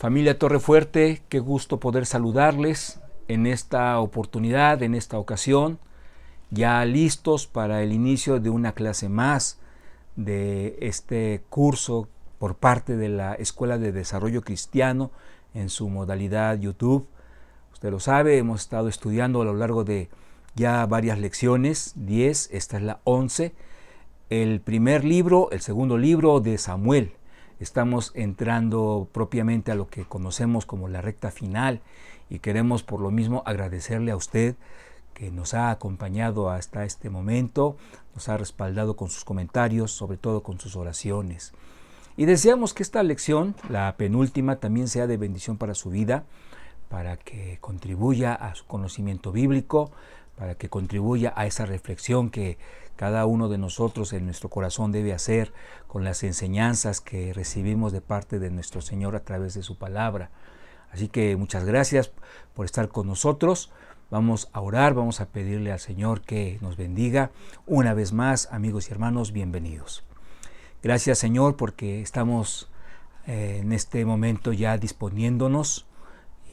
Familia Torrefuerte, qué gusto poder saludarles en esta oportunidad, en esta ocasión, ya listos para el inicio de una clase más de este curso por parte de la Escuela de Desarrollo Cristiano en su modalidad YouTube. Usted lo sabe, hemos estado estudiando a lo largo de ya varias lecciones, 10, esta es la 11, el primer libro, el segundo libro de Samuel. Estamos entrando propiamente a lo que conocemos como la recta final y queremos por lo mismo agradecerle a usted que nos ha acompañado hasta este momento, nos ha respaldado con sus comentarios, sobre todo con sus oraciones. Y deseamos que esta lección, la penúltima, también sea de bendición para su vida, para que contribuya a su conocimiento bíblico, para que contribuya a esa reflexión que cada uno de nosotros en nuestro corazón debe hacer con las enseñanzas que recibimos de parte de nuestro Señor a través de su palabra. Así que muchas gracias por estar con nosotros. Vamos a orar, vamos a pedirle al Señor que nos bendiga. Una vez más, amigos y hermanos, bienvenidos. Gracias, Señor, porque estamos en este momento ya disponiéndonos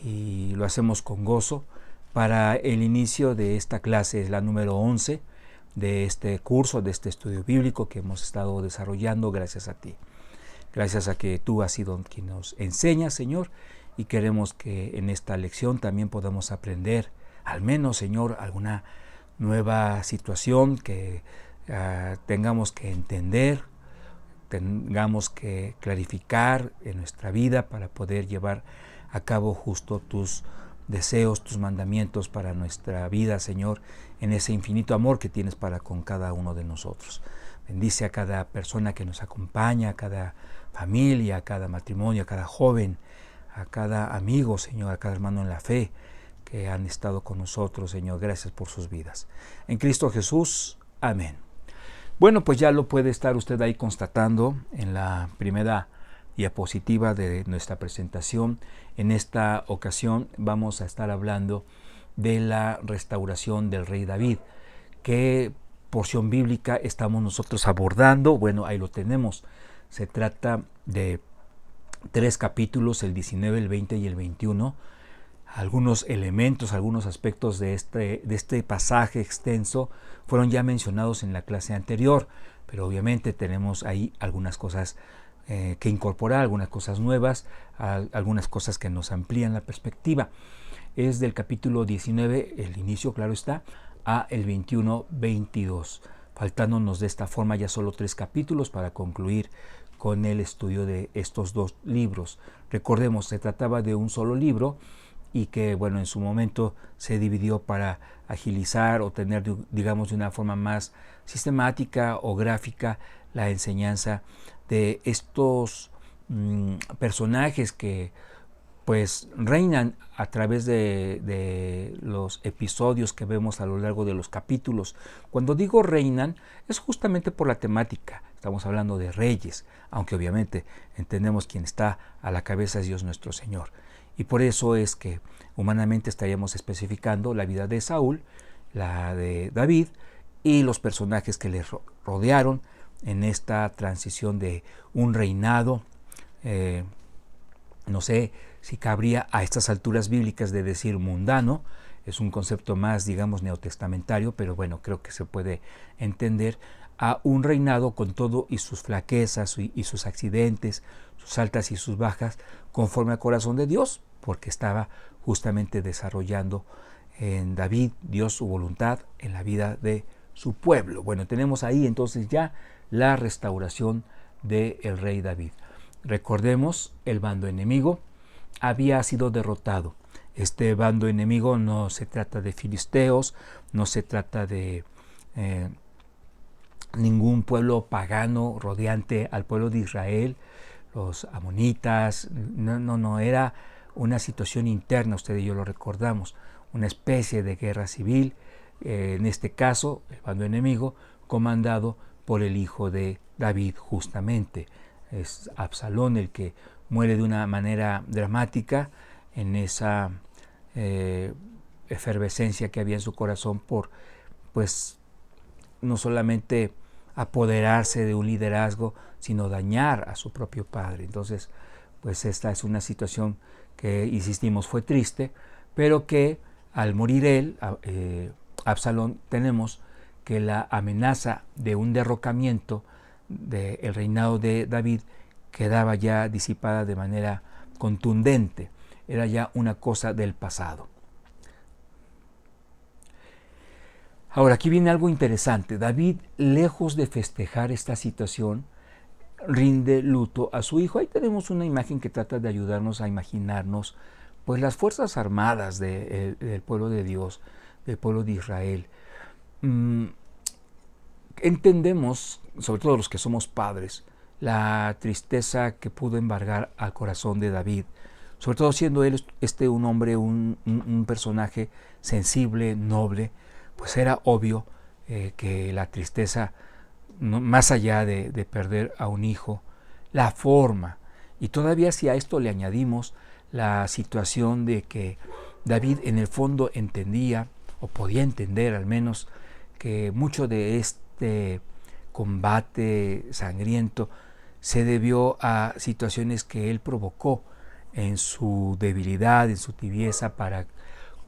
y lo hacemos con gozo para el inicio de esta clase, es la número 11 de este curso, de este estudio bíblico que hemos estado desarrollando gracias a ti. Gracias a que tú has sido quien nos enseña, Señor, y queremos que en esta lección también podamos aprender, al menos, Señor, alguna nueva situación que tengamos que entender, tengamos que clarificar en nuestra vida para poder llevar a cabo justo tus deseos, tus mandamientos para nuestra vida, Señor, en ese infinito amor que tienes para con cada uno de nosotros. Bendice a cada persona que nos acompaña, a cada familia, a cada matrimonio, a cada joven, a cada amigo, Señor, a cada hermano en la fe que han estado con nosotros, Señor. Gracias por sus vidas. En Cristo Jesús, amén. Bueno, pues ya lo puede estar usted ahí constatando en la primera diapositiva de nuestra presentación. En esta ocasión vamos a estar hablando de la restauración del rey David. ¿Qué porción bíblica estamos nosotros abordando? Bueno, ahí lo tenemos. Se trata de 3 capítulos, el 19, el 20 y el 21. Algunos elementos, algunos aspectos de este pasaje extenso fueron ya mencionados en la clase anterior, pero obviamente tenemos ahí algunas cosas que incorporar, algunas cosas nuevas, algunas cosas que nos amplían la perspectiva. Es del capítulo 19, el inicio, claro está, a el 21-22, faltándonos de esta forma ya solo 3 capítulos para concluir con el estudio de estos 2 libros. Recordemos, se trataba de un solo libro y que, bueno, en su momento se dividió para agilizar o tener, digamos, de una forma más sistemática o gráfica la enseñanza de estos personajes que pues reinan a través de los episodios que vemos a lo largo de los capítulos. Cuando digo reinan es justamente por la temática. Estamos hablando de reyes, aunque obviamente entendemos quién está a la cabeza es Dios nuestro Señor. Y por eso es que humanamente estaríamos especificando la vida de Saúl, la de David y los personajes que le rodearon en esta transición de un reinado, no sé si cabría a estas alturas bíblicas de decir mundano, es un concepto más, digamos, neotestamentario, pero bueno, creo que se puede entender, a un reinado con todo y sus flaquezas y sus accidentes, sus altas y sus bajas, conforme al corazón de Dios, porque estaba justamente desarrollando en David, Dios, su voluntad en la vida de su pueblo. Bueno, tenemos ahí entonces ya la restauración del rey David. Recordemos, el bando enemigo había sido derrotado. Este bando enemigo no se trata de filisteos, no se trata de ningún pueblo pagano rodeante al pueblo de Israel, los amonitas, no, era una situación interna, usted y yo lo recordamos, una especie de guerra civil, en este caso, el bando enemigo, comandado por el hijo de David justamente. Es Absalón el que muere de una manera dramática en esa efervescencia que había en su corazón por, pues, no solamente apoderarse de un liderazgo, sino dañar a su propio padre. Entonces, pues esta es una situación que, insistimos, fue triste, pero que al morir él, Absalón, tenemos que la amenaza de un derrocamiento del reinado de David quedaba ya disipada de manera contundente, era ya una cosa del pasado. Ahora, aquí viene algo interesante. David, lejos de festejar esta situación, rinde luto a su hijo. Ahí tenemos una imagen que trata de ayudarnos a imaginarnos pues las fuerzas armadas del pueblo de Dios, del pueblo de Israel. Entendemos, sobre todo los que somos padres, la tristeza que pudo embargar al corazón de David, sobre todo siendo él un hombre, un personaje sensible, noble, pues era obvio que la tristeza, más allá de perder a un hijo, la forma, y todavía si a esto le añadimos la situación de que David en el fondo entendía, o podía entender al menos, que mucho de este combate sangriento se debió a situaciones que él provocó en su debilidad, en su tibieza para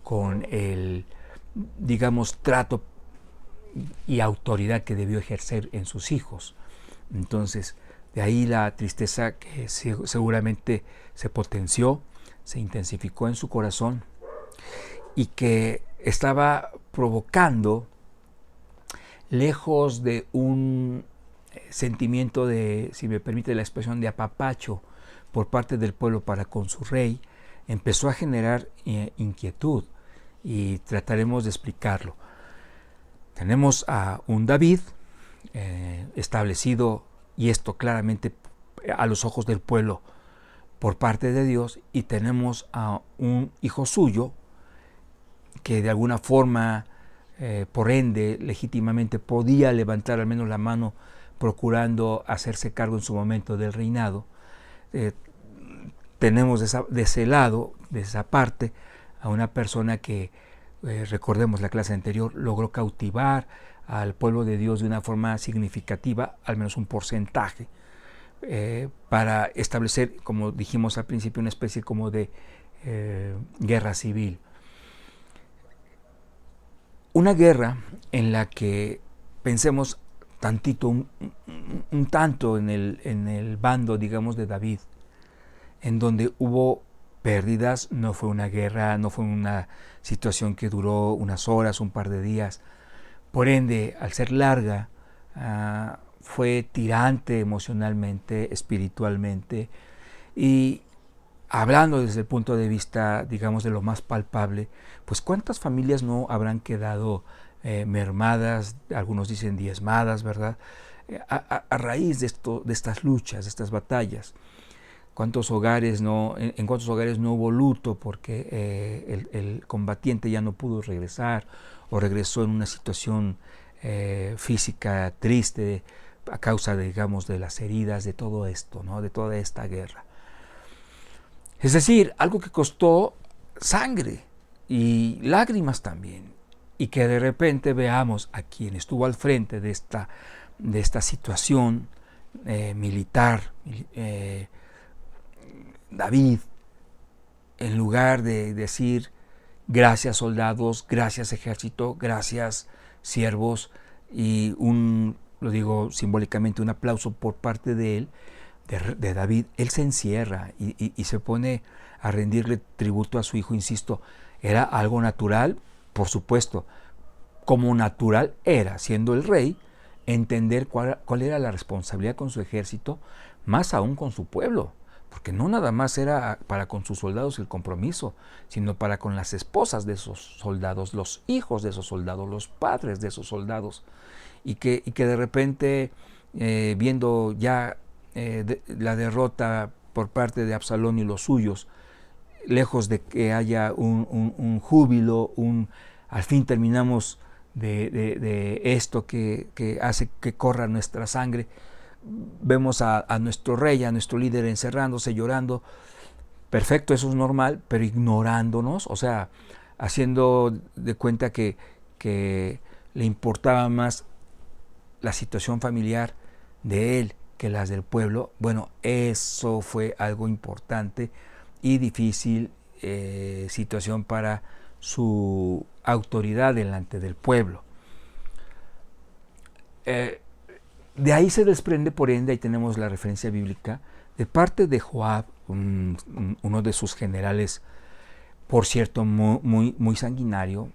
con el, digamos, trato y autoridad que debió ejercer en sus hijos. Entonces, de ahí la tristeza que seguramente se potenció, se intensificó en su corazón y que estaba provocando, lejos de un sentimiento de, si me permite la expresión, de apapacho por parte del pueblo para con su rey, empezó a generar inquietud, y trataremos de explicarlo. Tenemos a un David establecido, y esto claramente a los ojos del pueblo por parte de Dios, y tenemos a un hijo suyo que de alguna forma, por ende, legítimamente podía levantar al menos la mano procurando hacerse cargo en su momento del reinado. Tenemos de ese lado, de esa parte, a una persona que, recordemos la clase anterior, logró cautivar al pueblo de Dios de una forma significativa, al menos un porcentaje, para establecer, como dijimos al principio, una especie como de guerra civil. Una guerra en la que pensemos tantito, un tanto en el bando, digamos, de David, en donde hubo pérdidas. No fue una guerra, no fue una situación que duró unas horas, un par de días. Por ende, al ser larga, fue tirante emocionalmente, espiritualmente, y hablando desde el punto de vista, digamos, de lo más palpable, pues cuántas familias no habrán quedado mermadas, algunos dicen diezmadas, ¿verdad? A raíz de estas luchas, de estas batallas. ¿Cuántos hogares en cuántos hogares no hubo luto porque el combatiente ya no pudo regresar, o regresó en una situación física triste a causa, digamos, de las heridas de todo esto, ¿no? De toda esta guerra? Es decir, algo que costó sangre y lágrimas también, y que de repente veamos a quien estuvo al frente de esta situación militar, David, en lugar de decir gracias soldados, gracias ejército, gracias siervos, y lo digo simbólicamente, un aplauso por parte de él, de David, él se encierra y se pone a rendirle tributo a su hijo. Insisto, era algo natural, por supuesto, como natural era, siendo el rey, entender cuál era la responsabilidad con su ejército, más aún con su pueblo, porque no nada más era para con sus soldados el compromiso, sino para con las esposas de esos soldados, los hijos de esos soldados, los padres de esos soldados, y que de repente, viendo ya la derrota por parte de Absalón y los suyos, lejos de que haya un júbilo, al fin terminamos de esto que hace que corra nuestra sangre, vemos a nuestro rey, a nuestro líder encerrándose, llorando. Perfecto, eso es normal, pero ignorándonos, o sea, haciendo de cuenta que le importaba más la situación familiar de él que las del pueblo. Bueno, eso fue algo importante y difícil situación para su autoridad delante del pueblo. De ahí se desprende, por ende, ahí tenemos la referencia bíblica, de parte de Joab, uno de sus generales, por cierto, muy sanguinario.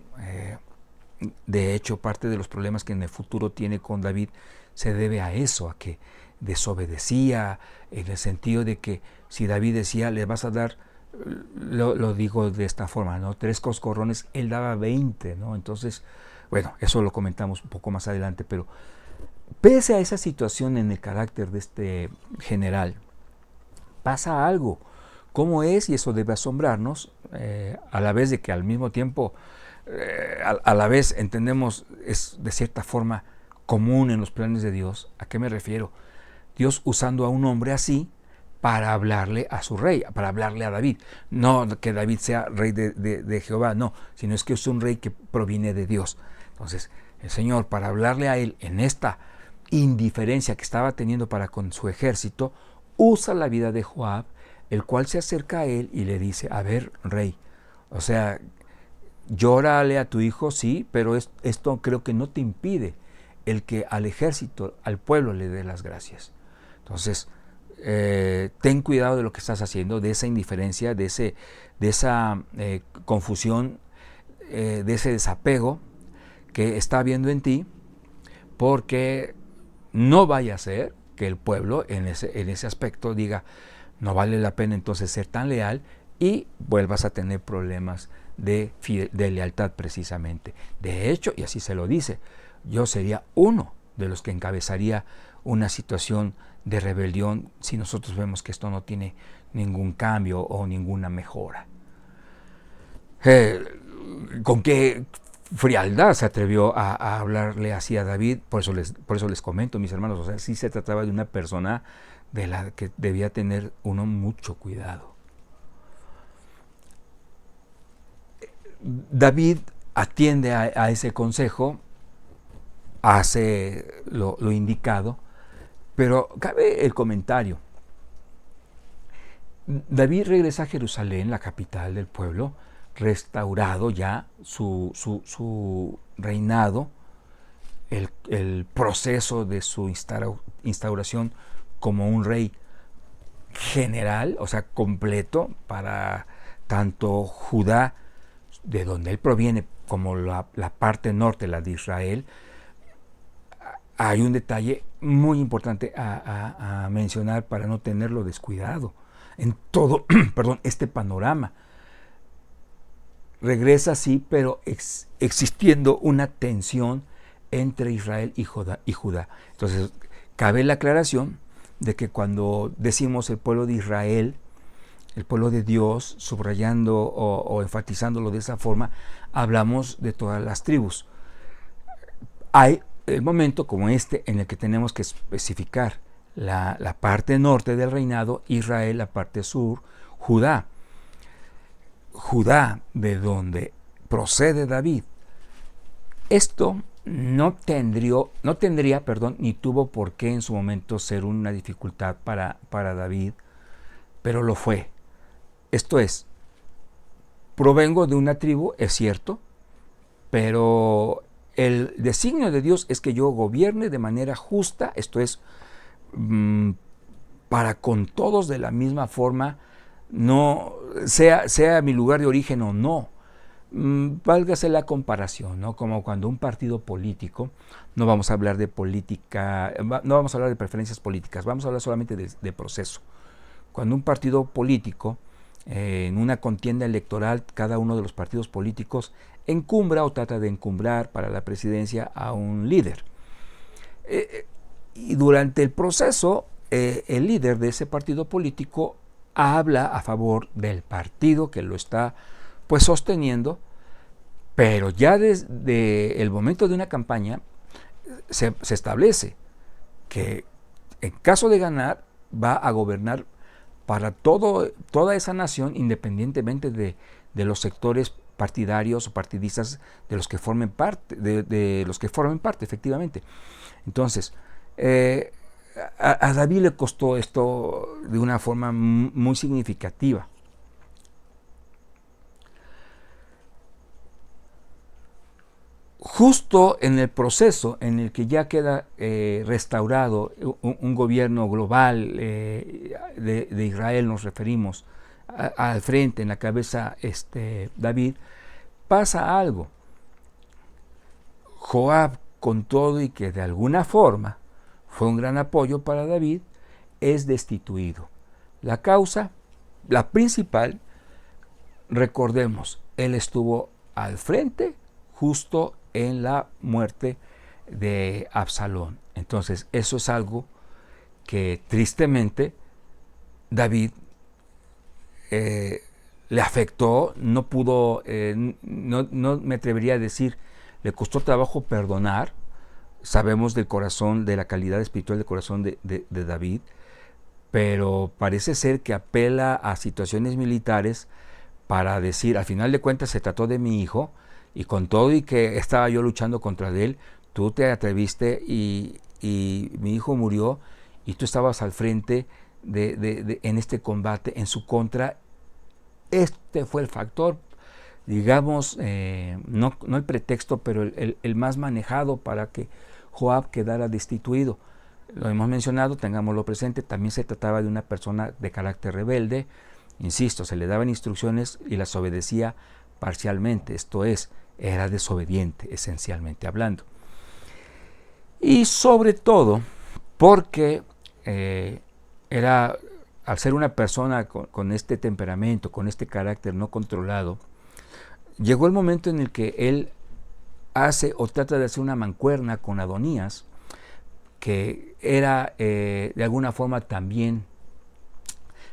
De hecho, parte de los problemas que en el futuro tiene con David se debe a eso, a que desobedecía, en el sentido de que si David decía, le vas a dar, lo digo de esta forma, ¿no?, 3 coscorrones, él daba 20, ¿no? Entonces, bueno, eso lo comentamos un poco más adelante, pero pese a esa situación en el carácter de este general, pasa algo. ¿Cómo es? Y eso debe asombrarnos, a la vez de que al mismo tiempo, a la vez entendemos, es de cierta forma común en los planes de Dios. ¿A qué me refiero? Dios usando a un hombre así para hablarle a su rey, para hablarle a David. No que David sea rey de Jehová, no, sino es que es un rey que proviene de Dios. Entonces, el Señor, para hablarle a él en esta indiferencia que estaba teniendo para con su ejército, usa la vida de Joab, el cual se acerca a él y le dice, a ver, rey, o sea, llórale a tu hijo, sí, pero esto creo que no te impide el que al ejército, al pueblo le dé las gracias. Entonces, ten cuidado de lo que estás haciendo, de esa indiferencia, de esa confusión, de ese desapego que está habiendo en ti, porque no vaya a ser que el pueblo en ese aspecto diga, no vale la pena entonces ser tan leal, y vuelvas a tener problemas de lealtad precisamente. De hecho, y así se lo dice, yo sería uno de los que encabezaría una situación de rebelión si nosotros vemos que esto no tiene ningún cambio o ninguna mejora. ¿Con qué frialdad se atrevió a hablarle así a David? Por eso les comento, mis hermanos, o sea, sí se trataba de una persona de la que debía tener uno mucho cuidado. David atiende a ese consejo, hace lo indicado, pero cabe el comentario. David regresa a Jerusalén, la capital del pueblo, restaurado ya su reinado, el proceso de su instauración como un rey general, o sea, completo para tanto Judá, de donde él proviene, como la parte norte, la de Israel. Hay un detalle muy importante a mencionar para no tenerlo descuidado en todo este panorama. Regresa sí, pero existiendo una tensión entre Israel y Judá. Entonces, cabe la aclaración de que cuando decimos el pueblo de Israel, el pueblo de Dios, subrayando o enfatizándolo de esa forma, hablamos de todas las tribus. Hay el momento como este en el que tenemos que especificar la parte norte del reinado, Israel, la parte sur, Judá. Judá, de donde procede David. Esto no tendría, ni tuvo por qué en su momento ser una dificultad para David, pero lo fue. Esto es, provengo de una tribu, es cierto, pero el designio de Dios es que yo gobierne de manera justa, esto es, para con todos de la misma forma, no sea mi lugar de origen o no. Válgase la comparación, ¿no? Como cuando un partido político, no vamos a hablar de política, no vamos a hablar de preferencias políticas, vamos a hablar solamente de proceso. Cuando un partido político, en una contienda electoral, cada uno de los partidos políticos encumbra o trata de encumbrar para la presidencia a un líder. Y durante el proceso, el líder de ese partido político habla a favor del partido que lo está pues sosteniendo, pero ya desde el momento de una campaña se establece que en caso de ganar va a gobernar para toda esa nación, independientemente de los sectores partidarios o partidistas de los que formen parte, de los que formen parte, efectivamente. Entonces, a David le costó esto de una forma muy significativa. Justo en el proceso en el que ya queda restaurado un gobierno global de Israel, nos referimos al frente, en la cabeza David, pasa algo. Joab, con todo y que de alguna forma fue un gran apoyo para David, es destituido. La causa, la principal, recordemos, él estuvo al frente justo en la muerte de Absalón. Entonces, eso es algo que tristemente David le afectó, no pudo, no me atrevería a decir, le costó trabajo perdonar. Sabemos del corazón, de la calidad espiritual del corazón de David, pero parece ser que apela a situaciones militares para decir, al final de cuentas se trató de mi hijo, y con todo y que estaba yo luchando contra él, tú te atreviste y mi hijo murió, y tú estabas al frente en este combate en su contra. Este fue el factor, digamos, no el pretexto, pero el más manejado para que Joab quedara destituido. Lo hemos mencionado, tengámoslo presente, también se trataba de una persona de carácter rebelde. Insisto, se le daban instrucciones y las obedecía parcialmente, esto es, era desobediente, esencialmente hablando. Y sobre todo porque era, al ser una persona con este temperamento, con este carácter no controlado, llegó el momento en el que él hace o trata de hacer una mancuerna con Adonías, que era de alguna forma también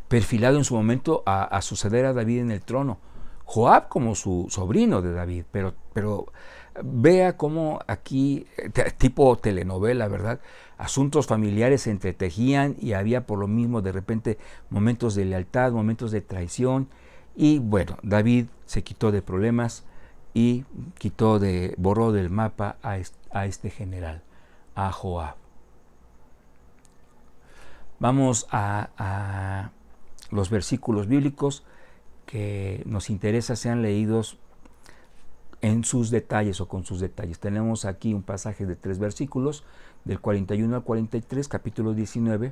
perfilado en su momento a suceder a David en el trono. Joab como su sobrino de David, pero vea cómo aquí, tipo telenovela, ¿verdad? Asuntos familiares se entretejían y había por lo mismo de repente momentos de lealtad, momentos de traición, y bueno, David se quitó de problemas y borró del mapa a este general, a Joab. Vamos a los versículos bíblicos que nos interesa sean leídos en sus detalles o con sus detalles. Tenemos aquí un pasaje de 3 versículos, del 41 al 43, capítulo 19.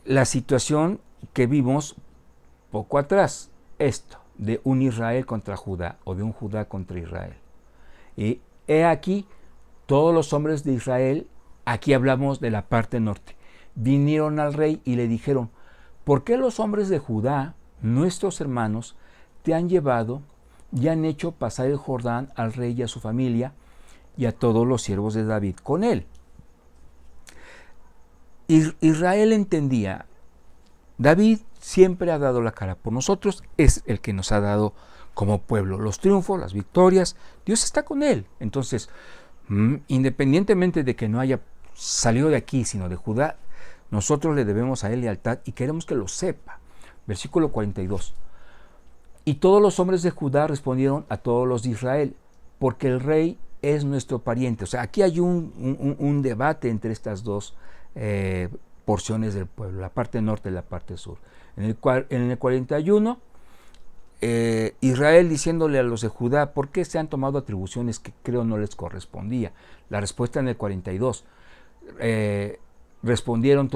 La situación que vimos poco atrás, esto, de un Israel contra Judá, o de un Judá contra Israel. Y he aquí, todos los hombres de Israel, aquí hablamos de la parte norte, vinieron al rey y le dijeron, ¿por qué los hombres de Judá, nuestros hermanos, te han llevado y han hecho pasar el Jordán al rey y a su familia y a todos los siervos de David con él? Israel entendía, David siempre ha dado la cara por nosotros, es el que nos ha dado como pueblo los triunfos, las victorias, Dios está con él. Entonces, independientemente de que no haya salido de aquí, sino de Judá, nosotros le debemos a él lealtad y queremos que lo sepa. Versículo 42. Y todos los hombres de Judá respondieron a todos los de Israel, porque el rey es nuestro pariente. O sea, aquí hay un debate entre estas dos porciones del pueblo, la parte norte y la parte sur. En el 41, Israel diciéndole a los de Judá, ¿por qué se han tomado atribuciones que creo no les correspondía? La respuesta en el 42, respondieron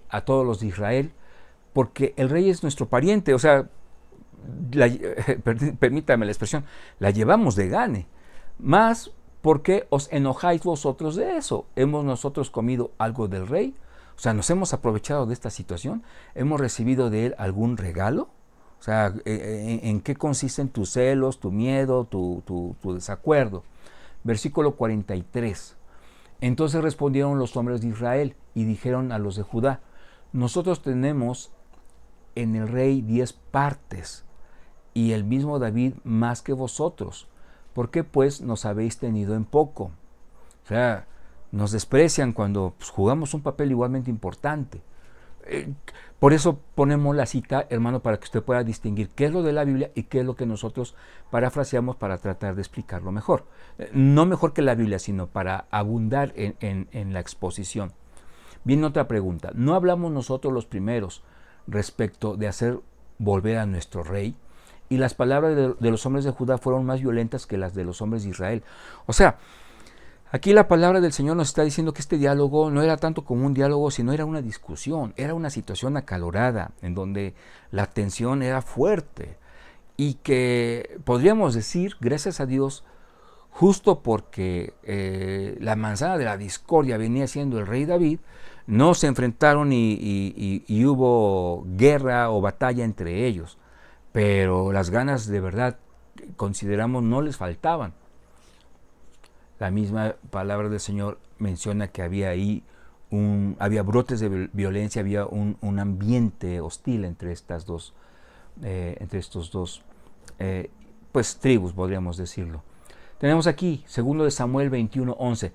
a todos los de Israel, porque el rey es nuestro pariente. O sea, permítame la expresión, la llevamos de gane. Más, ¿por qué os enojáis vosotros de eso? ¿Hemos nosotros comido algo del rey? O sea, ¿nos hemos aprovechado de esta situación? ¿Hemos recibido de él algún regalo? O sea, ¿en qué consisten tus celos, tu miedo, tu desacuerdo? Versículo 43. Entonces respondieron los hombres de Israel y dijeron a los de Judá, nosotros tenemos en el rey 10 partes y el mismo David más que vosotros. ¿Por qué pues nos habéis tenido en poco? O sea, nos desprecian cuando jugamos un papel igualmente importante. Por eso ponemos la cita, hermano, para que usted pueda distinguir qué es lo de la Biblia y qué es lo que nosotros parafraseamos para tratar de explicarlo mejor. No mejor que la Biblia, sino para abundar en la exposición. Viene otra pregunta. ¿No hablamos nosotros los primeros respecto de hacer volver a nuestro rey? Y las palabras de los hombres de Judá fueron más violentas que las de los hombres de Israel. O sea, aquí la palabra del Señor nos está diciendo que este diálogo no era tanto como un diálogo, sino era una discusión, era una situación acalorada, en donde la tensión era fuerte. Y que podríamos decir, gracias a Dios, justo porque la manzana de la discordia venía siendo el rey David, no se enfrentaron y hubo guerra o batalla entre ellos, pero las ganas de verdad, consideramos, no les faltaban. La misma palabra del Señor menciona que había ahí había brotes de violencia, había un ambiente hostil entre estos dos pues tribus, podríamos decirlo. Tenemos aquí, segundo de Samuel 21:11.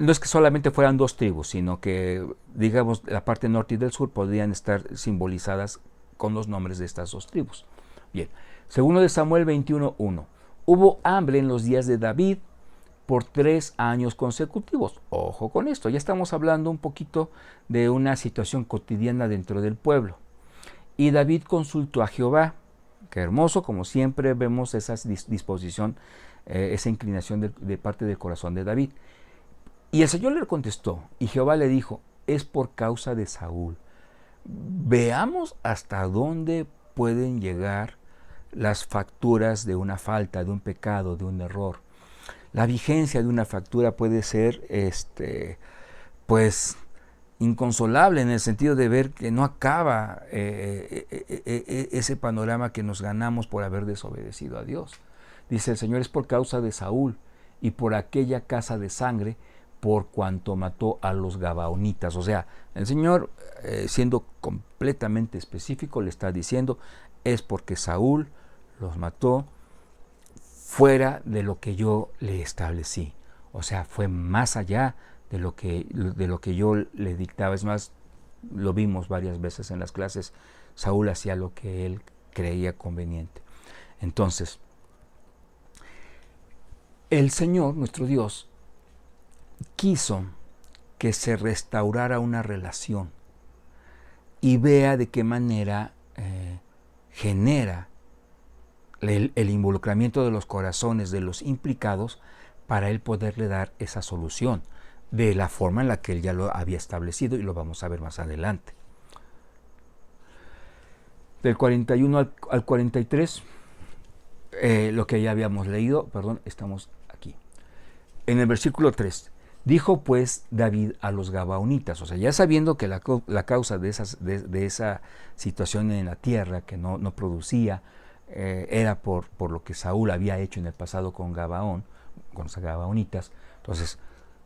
No es que solamente fueran dos tribus, sino que, digamos, la parte norte y del sur podrían estar simbolizadas con los nombres de estas dos tribus. Bien, segundo de Samuel 21:1. Hubo hambre en los días de David por 3 años consecutivos. Ojo con esto, ya estamos hablando un poquito de una situación cotidiana dentro del pueblo. Y David consultó a Jehová. Qué hermoso, como siempre vemos esa disposición, esa inclinación de parte del corazón de David. Y el Señor le contestó, y Jehová le dijo, es por causa de Saúl. Veamos hasta dónde pueden llegar las facturas de una falta, de un pecado, de un error. La vigencia de una factura puede ser, pues, inconsolable en el sentido de ver que no acaba ese panorama que nos ganamos por haber desobedecido a Dios. Dice el Señor, es por causa de Saúl y por aquella casa de sangre por cuanto mató a los gabaonitas. O sea, el Señor, siendo completamente específico, le está diciendo, es porque Saúl los mató fuera de lo que yo le establecí. O sea, fue más allá de lo que yo le dictaba. Es más, lo vimos varias veces en las clases, Saúl hacía lo que él creía conveniente. Entonces, el Señor, nuestro Dios, quiso que se restaurara una relación y vea de qué manera genera el involucramiento de los corazones de los implicados para él poderle dar esa solución de la forma en la que él ya lo había establecido, y lo vamos a ver más adelante. Del 41 al 43, lo que ya habíamos leído, estamos aquí. En el versículo 3, dijo pues David a los gabaonitas, o sea, ya sabiendo que la causa de esa situación en la tierra que no producía, era por lo que Saúl había hecho en el pasado con Gabaón, con los gabaonitas. Entonces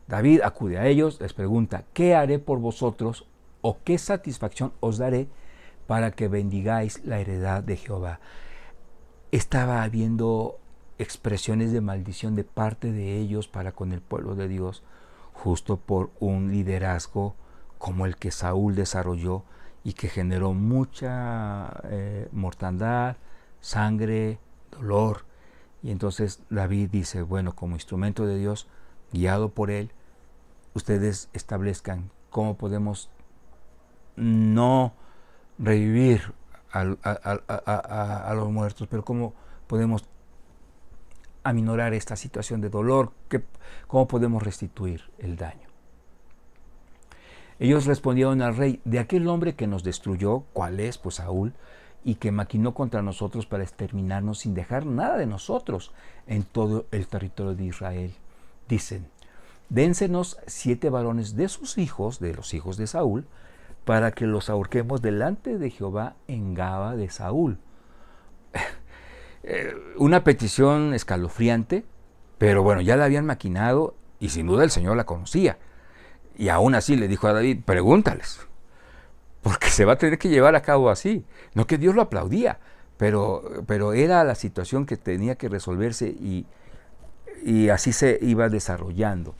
David acude a ellos, les pregunta, ¿qué haré por vosotros o qué satisfacción os daré para que bendigáis la heredad de Jehová? Estaba habiendo expresiones de maldición de parte de ellos para con el pueblo de Dios, justo por un liderazgo como el que Saúl desarrolló y que generó mucha mortandad, sangre, dolor. Y entonces David dice, bueno, como instrumento de Dios, guiado por él, ustedes establezcan cómo podemos no revivir a los muertos, pero cómo podemos aminorar esta situación de dolor, cómo podemos restituir el daño. Ellos respondieron al rey, de aquel hombre que nos destruyó, ¿cuál es? Pues Saúl, y que maquinó contra nosotros para exterminarnos sin dejar nada de nosotros en todo el territorio de Israel. Dicen, dénsenos 7 varones de sus hijos, de los hijos de Saúl, para que los ahorquemos delante de Jehová en Gaba de Saúl. Una petición escalofriante, pero bueno, ya la habían maquinado y sin duda el Señor la conocía. Y aún así le dijo a David, pregúntales, porque se va a tener que llevar a cabo así. No que Dios lo aplaudía, pero era la situación que tenía que resolverse y así se iba desarrollando.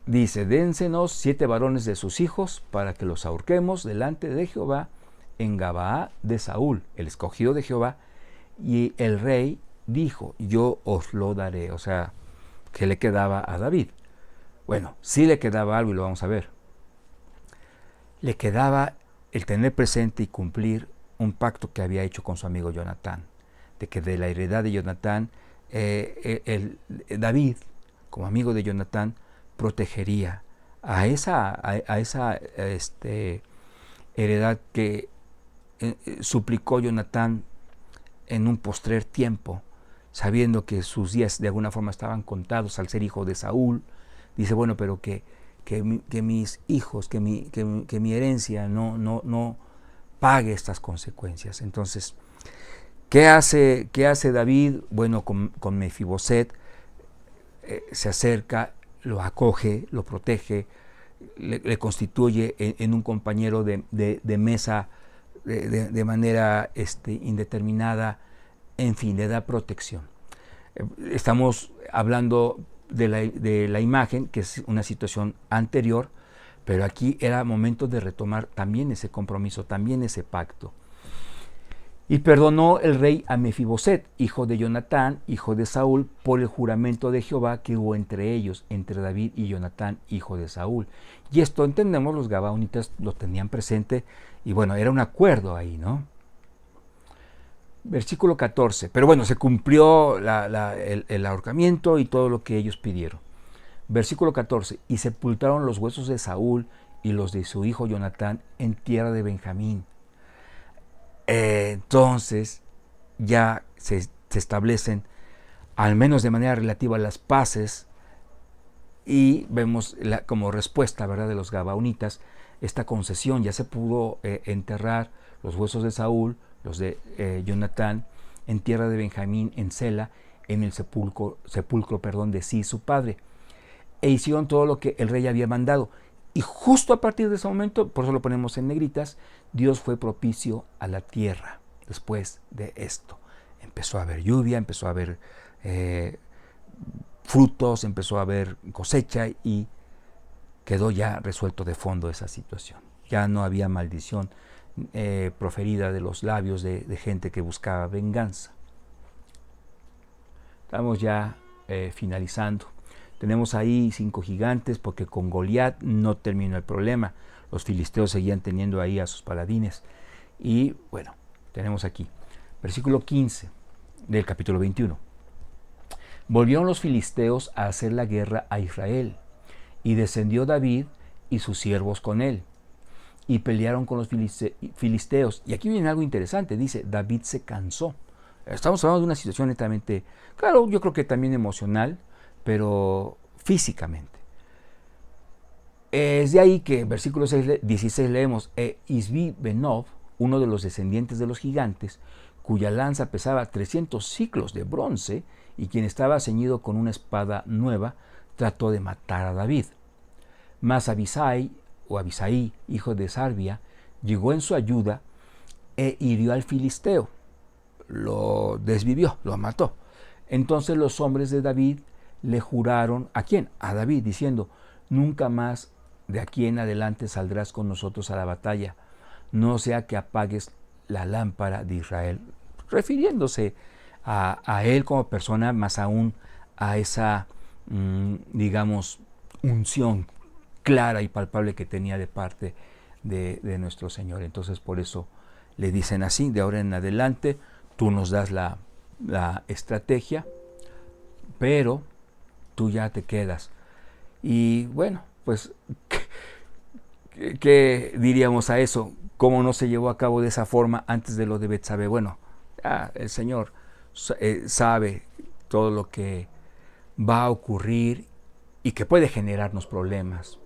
Dice, dénsenos 7 varones de sus hijos para que los ahorquemos delante de Jehová en Gabaa de Saúl, el escogido de Jehová. Y el rey dijo, yo os lo daré. O sea, ¿qué le quedaba a David? Bueno, sí le quedaba algo y lo vamos a ver. le quedaba el tener presente y cumplir un pacto que había hecho con su amigo Jonatán, de que de la heredad de Jonatán, David, como amigo de Jonatán, protegería a esa heredad que suplicó Jonatán en un postrer tiempo, sabiendo que sus días de alguna forma estaban contados al ser hijo de Saúl. Dice, bueno, pero que mis hijos, que mi herencia no pague estas consecuencias. Entonces, ¿qué hace David? Bueno, con Mefiboset se acerca, lo acoge, lo protege, le constituye en un compañero de mesa de manera indeterminada, en fin, le da protección. Estamos hablando de la imagen, que es una situación anterior, pero aquí era momento de retomar también ese compromiso, también ese pacto. Y perdonó el rey a Mefiboset, hijo de Jonatán, hijo de Saúl, por el juramento de Jehová que hubo entre ellos, entre David y Jonatán, hijo de Saúl. Y esto entendemos, los gabaonitas lo tenían presente, y bueno, era un acuerdo ahí, ¿no? Versículo 14, pero bueno, se cumplió el ahorcamiento y todo lo que ellos pidieron. Versículo 14, y sepultaron los huesos de Saúl y los de su hijo Jonatán en tierra de Benjamín. Entonces ya se establecen, al menos de manera relativa, las paces, y vemos como respuesta, ¿verdad?, de los gabaonitas, esta concesión. Ya se pudo enterrar los huesos de Saúl, los de Jonatán, en tierra de Benjamín, en Sela, en el sepulcro de Cis, su padre. E hicieron todo lo que el rey había mandado. Y justo a partir de ese momento, por eso lo ponemos en negritas, Dios fue propicio a la tierra después de esto. Empezó a haber lluvia, empezó a haber frutos, empezó a haber cosecha, y quedó ya resuelto de fondo esa situación. Ya no había maldición proferida de los labios de gente que buscaba venganza. Estamos ya finalizando. Tenemos ahí 5 gigantes, porque con Goliat no terminó el problema. Los filisteos seguían teniendo ahí a sus paladines. Y bueno, tenemos aquí, versículo 15 del capítulo 21. Volvieron los filisteos a hacer la guerra a Israel, y descendió David y sus siervos con él, y pelearon con los filisteos. Y aquí viene algo interesante, dice, David se cansó. Estamos hablando de una situación netamente, claro, yo creo que también emocional, pero físicamente. Es de ahí que en versículo 16 leemos, Isbi Benob, uno de los descendientes de los gigantes, cuya lanza pesaba 300 siclos de bronce, y quien estaba ceñido con una espada nueva, trató de matar a David. Mas Abisai, hijo de Sarbia, llegó en su ayuda e hirió al filisteo. Lo desvivió, lo mató. Entonces los hombres de David le juraron, ¿a quién? A David, diciendo, nunca más de aquí en adelante saldrás con nosotros a la batalla, no sea que apagues la lámpara de Israel, refiriéndose a él como persona, más aún a esa, digamos, unción clara y palpable que tenía de parte de nuestro Señor. Entonces por eso le dicen así, de ahora en adelante tú nos das la estrategia, pero tú ya te quedas. Y bueno, pues, ¿qué diríamos a eso? ¿Cómo no se llevó a cabo de esa forma antes de lo de Betsabé? Bueno, el Señor sabe todo lo que va a ocurrir y que puede generarnos problemas.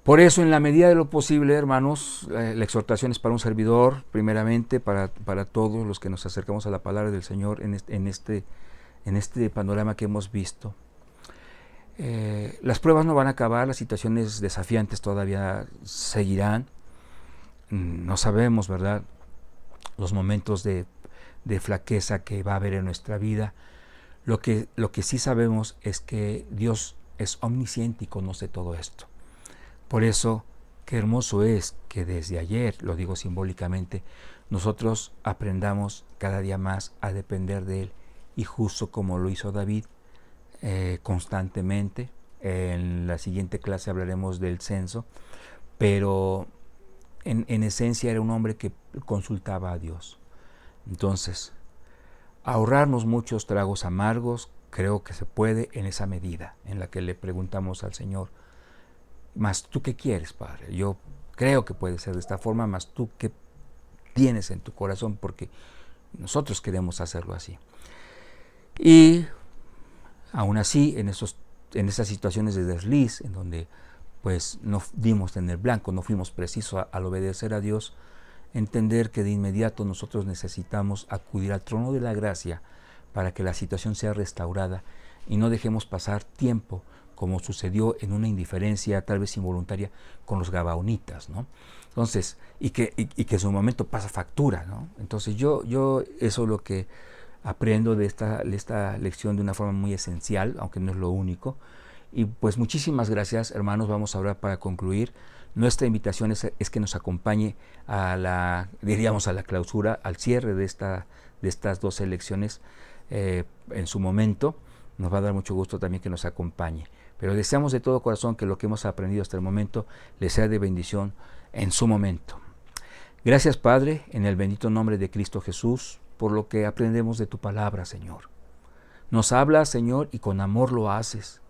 Por eso, en la medida de lo posible, hermanos, la exhortación es para un servidor, primeramente, para todos los que nos acercamos a la palabra del Señor en este panorama que hemos visto. Las pruebas no van a acabar, las situaciones desafiantes todavía seguirán. No sabemos, ¿verdad?, los momentos de flaqueza que va a haber en nuestra vida. Lo que sí sabemos es que Dios es omnisciente y conoce todo esto. Por eso, qué hermoso es que desde ayer, lo digo simbólicamente, nosotros aprendamos cada día más a depender de Él, y justo como lo hizo David, constantemente. En la siguiente clase hablaremos del censo, pero en esencia era un hombre que consultaba a Dios. Entonces, ahorrarnos muchos tragos amargos, creo que se puede en esa medida en la que le preguntamos al Señor, mas tú qué quieres, Padre. Yo creo que puede ser de esta forma, mas tú qué tienes en tu corazón, porque nosotros queremos hacerlo así. Y aún así, en esas situaciones de desliz, en donde pues no dimos en el blanco, no fuimos precisos al obedecer a Dios, entender que de inmediato nosotros necesitamos acudir al trono de la gracia para que la situación sea restaurada y no dejemos pasar tiempo como sucedió en una indiferencia tal vez involuntaria con los gabaonitas, ¿no? Entonces, y que en su momento pasa factura, ¿no? Entonces yo eso es lo que aprendo de esta lección de una forma muy esencial, aunque no es lo único. Y pues muchísimas gracias, hermanos. Vamos a orar para concluir. Nuestra invitación es que nos acompañe a la clausura, al cierre de estas 12 lecciones en su momento. Nos va a dar mucho gusto también que nos acompañe. Pero deseamos de todo corazón que lo que hemos aprendido hasta el momento les sea de bendición en su momento. Gracias, Padre, en el bendito nombre de Cristo Jesús, por lo que aprendemos de tu palabra, Señor. Nos hablas, Señor, y con amor lo haces.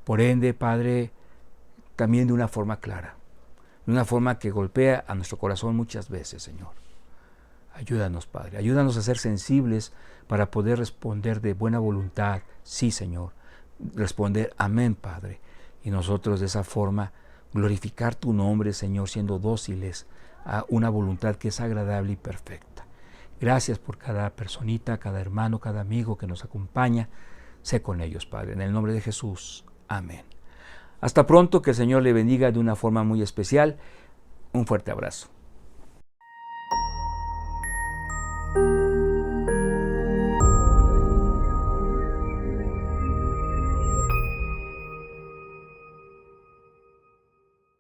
Por ende, Padre, también de una forma clara, de una forma que golpea a nuestro corazón muchas veces, Señor. Ayúdanos, Padre, ayúdanos a ser sensibles para poder responder de buena voluntad, sí, Señor. Responder amén, Padre. Y nosotros de esa forma glorificar tu nombre, Señor, siendo dóciles a una voluntad que es agradable y perfecta. Gracias por cada personita, cada hermano, cada amigo que nos acompaña. Sé con ellos, Padre, en el nombre de Jesús. Amén. Hasta pronto, que el Señor le bendiga de una forma muy especial. Un fuerte abrazo.